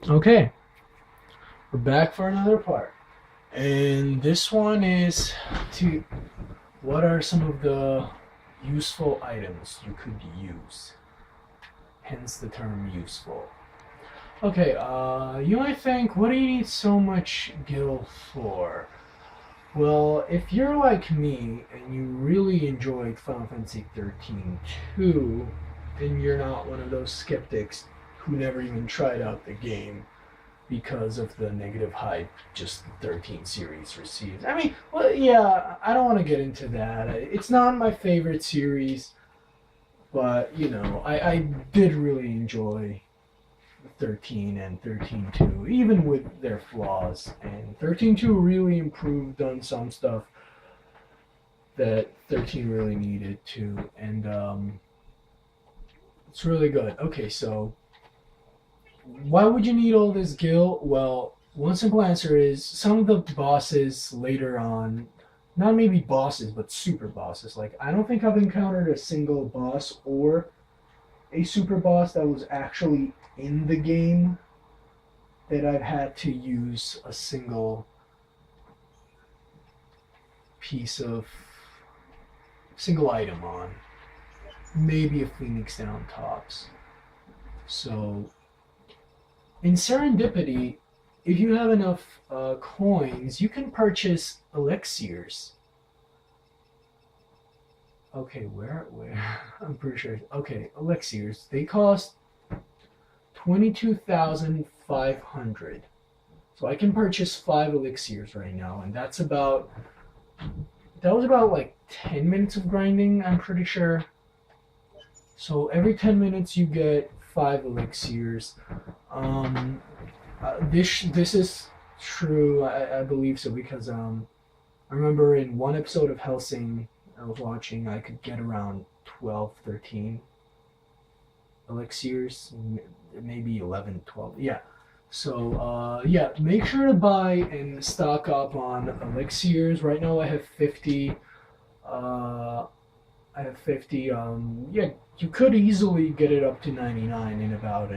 Okay, we're back for another part. And this one is to what are some of the useful items you could use? Hence the term useful. Okay, you might think, what do you need so much gil for? Well, if you're like me and you really enjoyed Final Fantasy 13 too, and you're not one of those skeptics who never even tried out the game, because of the negative hype just the 13 series received. I mean, well, yeah, I don't want to get into that. It's not my favorite series, but I did really enjoy 13 and 13.2, even with their flaws. And 13.2 really improved on some stuff that 13 really needed to, and it's really good. Okay, so why would you need all this gil? Well, one simple answer is some of the bosses later on, not maybe bosses, but super bosses. Like, I don't think I've encountered a single boss or a super boss that was actually in the game that I've had to use a single piece of single item on. Maybe a Phoenix down tops. So in Serendipity, if you have enough coins, you can purchase elixirs. Okay, where? I'm pretty sure. Okay, elixirs. They cost 22,500. So I can purchase 5 elixirs right now, and that was about like 10 minutes of grinding. I'm pretty sure. So every 10 minutes you get 5 elixirs. Um, this is true. I believe so because I remember in one episode of Helsing I was watching, I could get around 12, 13 elixirs, maybe 11, 12. Yeah. So yeah, make sure to buy and stock up on elixirs. Right now I have 50. Uh, I have 50. Yeah, you could easily get it up to 99 in about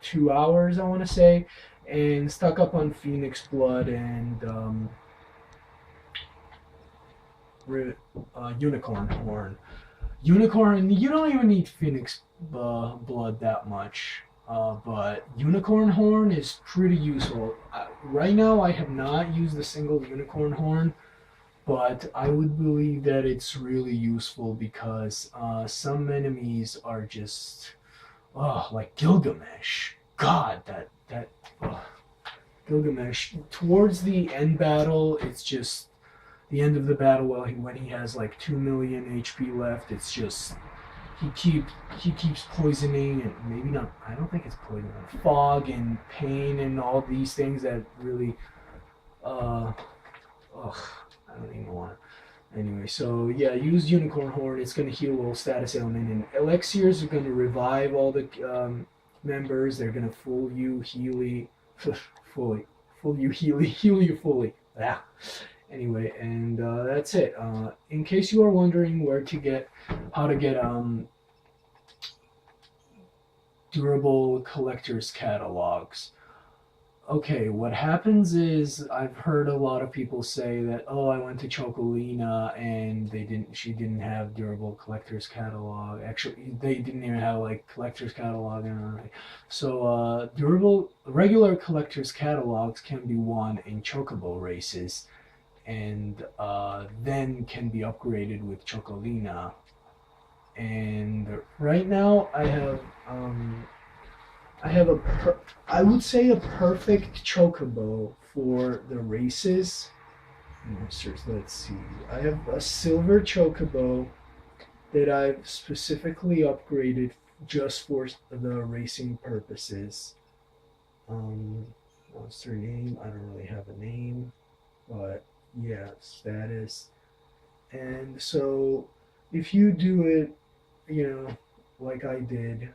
2 hours, I want to say, and stock up on Phoenix Blood and Unicorn Horn. Unicorn, you don't even need Phoenix Blood that much, but Unicorn Horn is pretty useful. Right now, I have not used a single Unicorn Horn, but I would believe that it's really useful because some enemies are just, oh, like Gilgamesh. God, that oh, Gilgamesh. Towards the end battle, it's just the end of the battle. Well, when he has like 2 million HP left, it's just he keeps poisoning and maybe not. I don't think it's poison. Fog and pain and all these things that really. Uh, ugh, I don't even want to. Anyway, so yeah, use Unicorn Horn. It's going to heal all status ailment, and elixirs are going to revive all the members. They're going to full you healy, fully, full you healy, heal you fully. Yeah. Anyway, and that's it. In case you are wondering how to get durable collectors catalogs. Okay, what happens is I've heard a lot of people say that, oh, I went to Chocolina and she didn't have durable collector's catalog. Actually, they didn't even have like collector's catalog and so durable regular collector's catalogs can be won in Chocobo races and then can be upgraded with Chocolina. And right now I have I would say a perfect chocobo for the races. Let's see. I have a silver chocobo that I've specifically upgraded just for the racing purposes. What's her name? I don't really have a name, but yeah, status. And so, if you do it, like I did,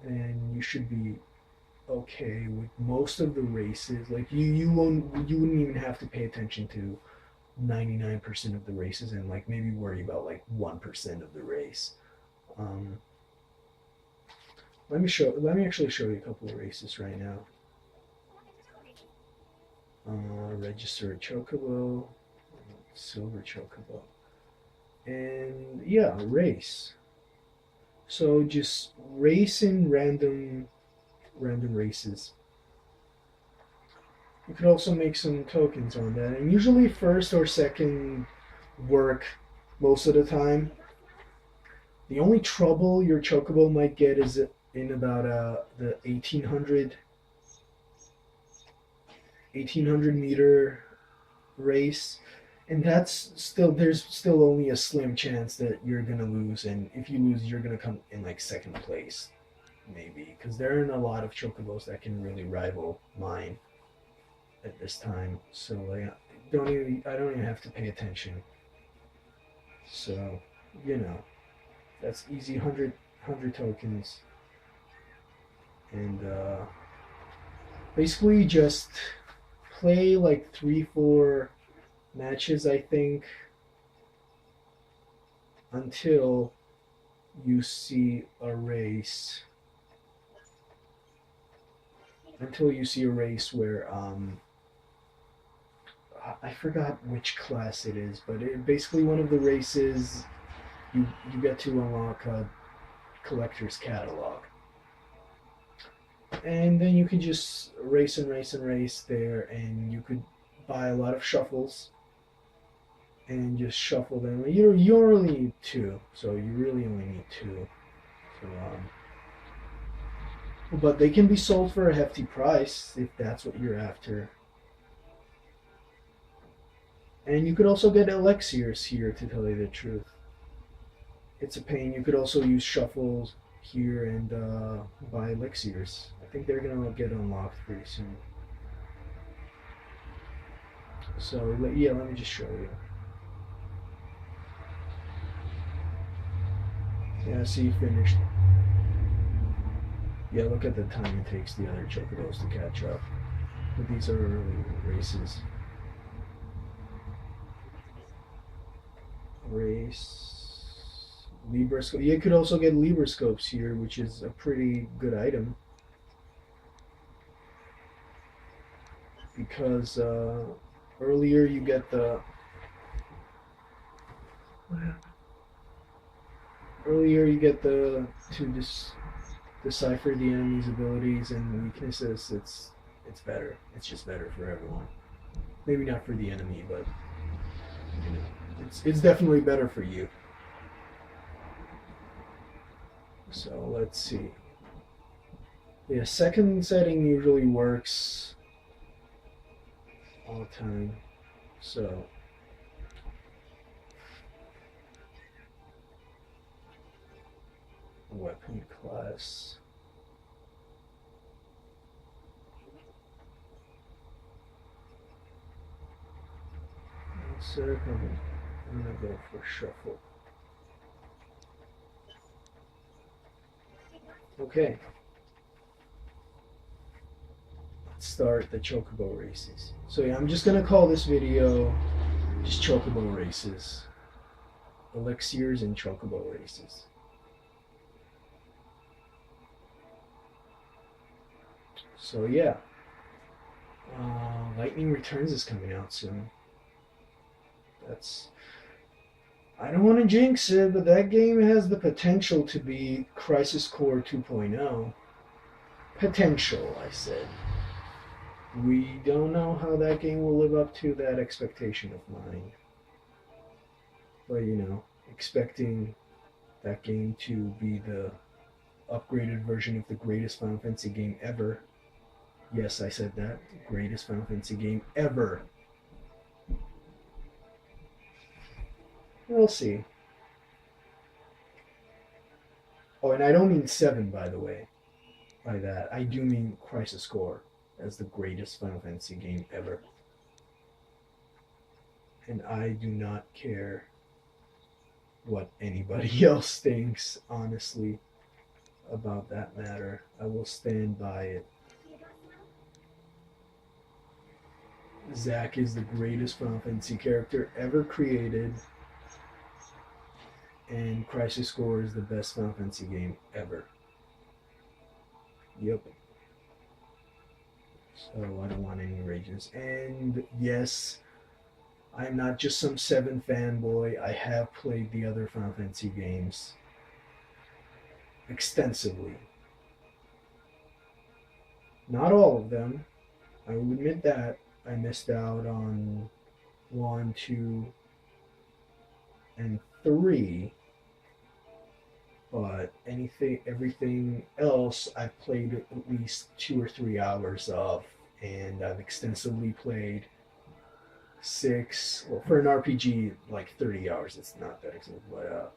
then you should be okay with most of the races. Like you wouldn't even have to pay attention to 99% of the races and like maybe worry about like 1% of the race. Um, Let me actually show you a couple of races right now. Register a Chocobo, Silver Chocobo, and yeah, race. So just race in random races. You could also make some tokens on that, and usually first or second work most of the time. The only trouble your Chocobo might get is in about the 1800 meter race, and there's still only a slim chance that you're gonna lose, and if you lose, you're gonna come in like second place, maybe, because there aren't a lot of Chocobos that can really rival mine at this time. So like, I don't even have to pay attention. So, you know, that's easy 100 tokens, and basically just play like 3-4 matches, I think, until you see a race. Until you see a race where I forgot which class it is, but basically one of the races you get to unlock a collector's catalog, and then you can just race and race and race there, and you could buy a lot of shuffles and just shuffle them. You only need two, so you really only need two. So, but they can be sold for a hefty price if that's what you're after. And you could also get elixirs here, to tell you the truth. It's a pain. You could also use shuffles here and buy elixirs. I think they're gonna get unlocked pretty soon. So yeah, let me just show you. Yeah, see, finished. Yeah, look at the time it takes the other Chocobos to catch up. But these are early races. Libroscope. You could also get Libroscopes here, which is a pretty good item. Because earlier you get the... Earlier you get to decipher the enemy's abilities and weaknesses. It's better. It's just better for everyone. Maybe not for the enemy, but you know, it's definitely better for you. So let's see. Yeah, second setting usually works all the time. So weapon class. I'm gonna go for shuffle. Okay. Let's start the Chocobo races. So yeah, I'm just gonna call this video just Chocobo races. Elixirs and Chocobo races. So yeah. Lightning Returns is coming out soon. I don't want to jinx it, but that game has the potential to be Crisis Core 2.0. Potential, I said. We don't know how that game will live up to that expectation of mine. But, you know, expecting that game to be the upgraded version of the greatest Final Fantasy game ever. Yes, I said that. Greatest Final Fantasy game ever. We'll see. Oh, and I don't mean 7, by the way, by that. I do mean Crisis Core as the greatest Final Fantasy game ever. And I do not care what anybody else thinks, honestly, about that matter. I will stand by it. Zack is the greatest Final Fantasy character ever created. And Crisis Core is the best Final Fantasy game ever. Yep. So I don't want any rages. And yes, I'm not just some 7 fanboy. I have played the other Final Fantasy games extensively. Not all of them. I will admit that. I missed out on 1, 2, and 3. But everything else I've played at least 2 or 3 hours of. And I've extensively played 6, well, for an RPG, like 30 hours. It's not that extensive, but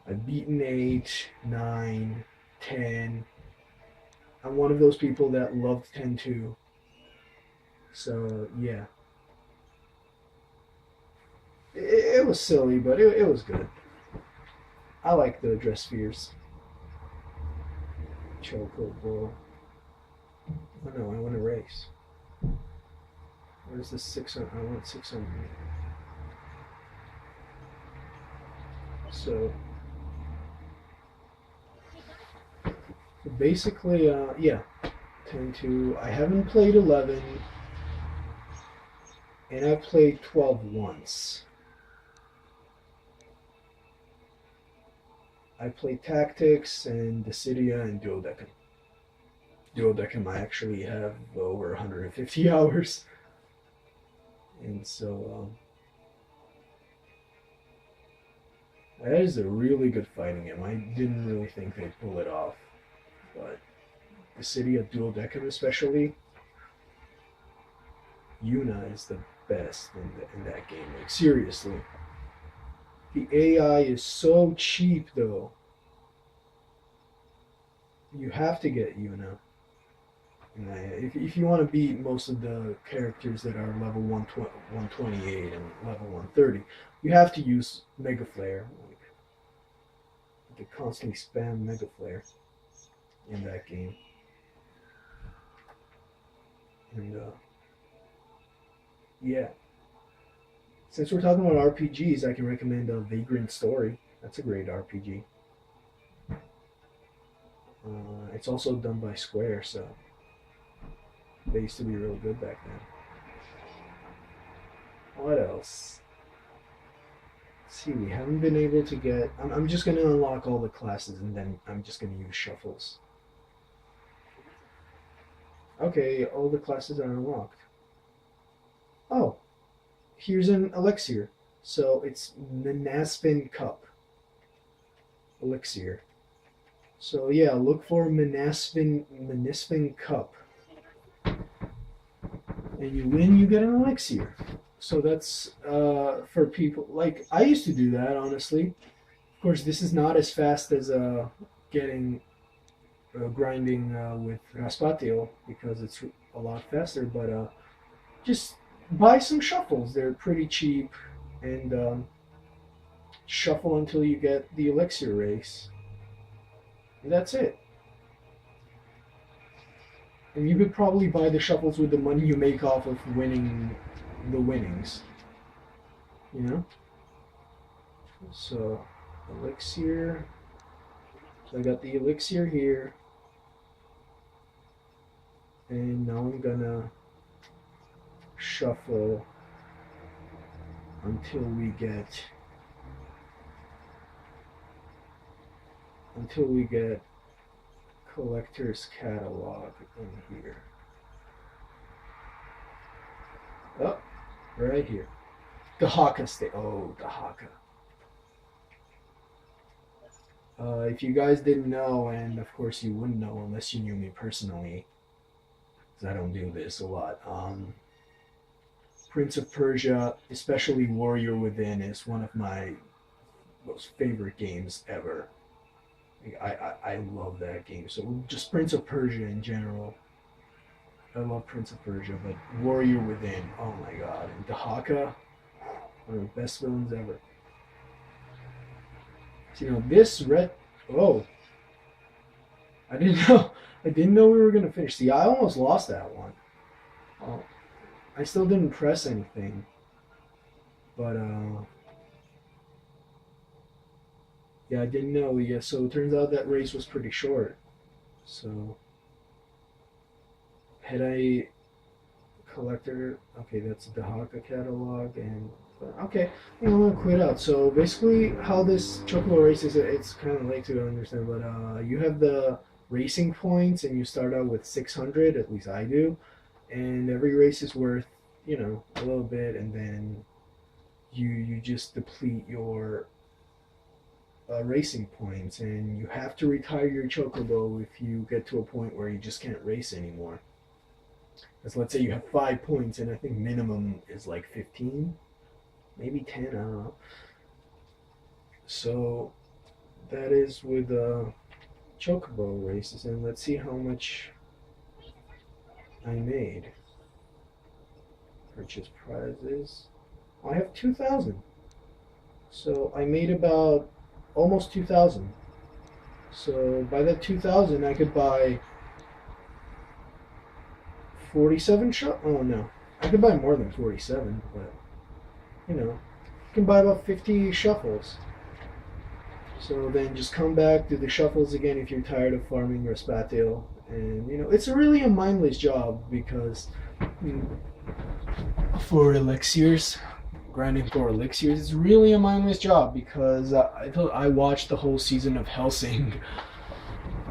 I've beaten 8, 9, 10. I'm one of those people that loved 10 too. So, yeah. It was silly, but it was good. I like the dress spheres. Chocobo. Oh no, I want to race. Where's the 600? I want 600. So basically, yeah, 10 to. I haven't played 11, and I've played 12 once. I played Tactics and Dissidia and Duodecim. Duodecim, I actually have over 150 hours. And so, that is a really good fighting game. I didn't really think they'd pull it off. But Dissidia Duodecim especially, Yuna is the best in that game. Like, seriously. The AI is so cheap, though. You have to get Yuna. If you want to beat most of the characters that are level 128 and level 130, you have to use Mega Flare. Like, you can constantly spam Mega Flare in that game. And, yeah. Since we're talking about RPGs, I can recommend Vagrant Story. That's a great RPG. It's also done by Square, so they used to be real good back then. What else? Let's see, we haven't been able to get... I'm just going to unlock all the classes, and then I'm just going to use shuffles. Okay, all the classes are unlocked. Oh, here's an elixir. So it's Menaspin Cup elixir. So yeah, look for Menaspin Cup. And you win, you get an elixir. So that's for people, like, I used to do that, honestly. Of course, this is not as fast as grinding with Raspatio, because it's a lot faster, but just buy some shuffles. They're pretty cheap, and shuffle until you get the elixir race. And that's it. And you could probably buy the shuffles with the money you make off of winning the winnings. You know? So, elixir. So I got the elixir here. And now I'm gonna shuffle until we get collector's catalog in here. Oh, right here. Dahaka state. Oh, Dahaka. If you guys didn't know, and of course you wouldn't know unless you knew me personally, because I don't do this a lot. Prince of Persia, especially Warrior Within, is one of my most favorite games ever. I love that game. So just Prince of Persia in general. I love Prince of Persia, but Warrior Within, oh my god. And Dahaka, one of the best villains ever. So, you know, this red... Oh. I didn't know we were going to finish. See, I almost lost that one. Oh, I still didn't press anything. But, yeah, I didn't know. Yeah, so it turns out that race was pretty short. So, Had I collector? Okay, that's the Haka catalog, and okay, I'm gonna quit out. So basically, how this Chocobo race is, it's kind of late to understand, but you have the racing points, and you start out with 600. At least I do, and every race is worth, you know, a little bit, and then you just deplete your racing points, and you have to retire your Chocobo if you get to a point where you just can't race anymore. Because let's say you have 5 points, and I think minimum is like 15, maybe 10, I don't know. So that is with Chocobo races, and let's see how much I made. Purchase prizes. I have 2,000. So I made about almost 2,000. So by that 2,000, I could buy 47 Oh no, I could buy more than 47, but you know, you can buy about 50 shuffles. So then just come back, do the shuffles again if you're tired of farming Raspatio. And you know, it's really a mindless job because for elixirs, grinding for elixirs, it's really a mindless job because I watched the whole season of Hellsing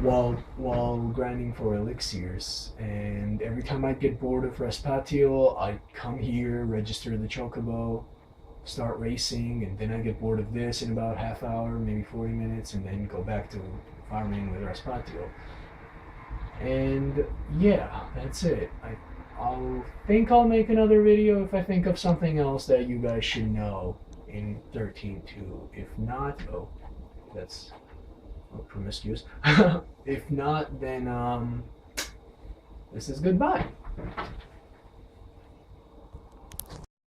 while grinding for elixirs, and every time I'd get bored of Raspatio, I'd come here, register the Chocobo, start racing, and then I get bored of this in about half hour, maybe 40 minutes, and then go back to farming with Raspatio. And yeah, that's it. I'll think I'll make another video if I think of something else that you guys should know in 13.2. If not, oh, that's promiscuous. If not, then this is goodbye.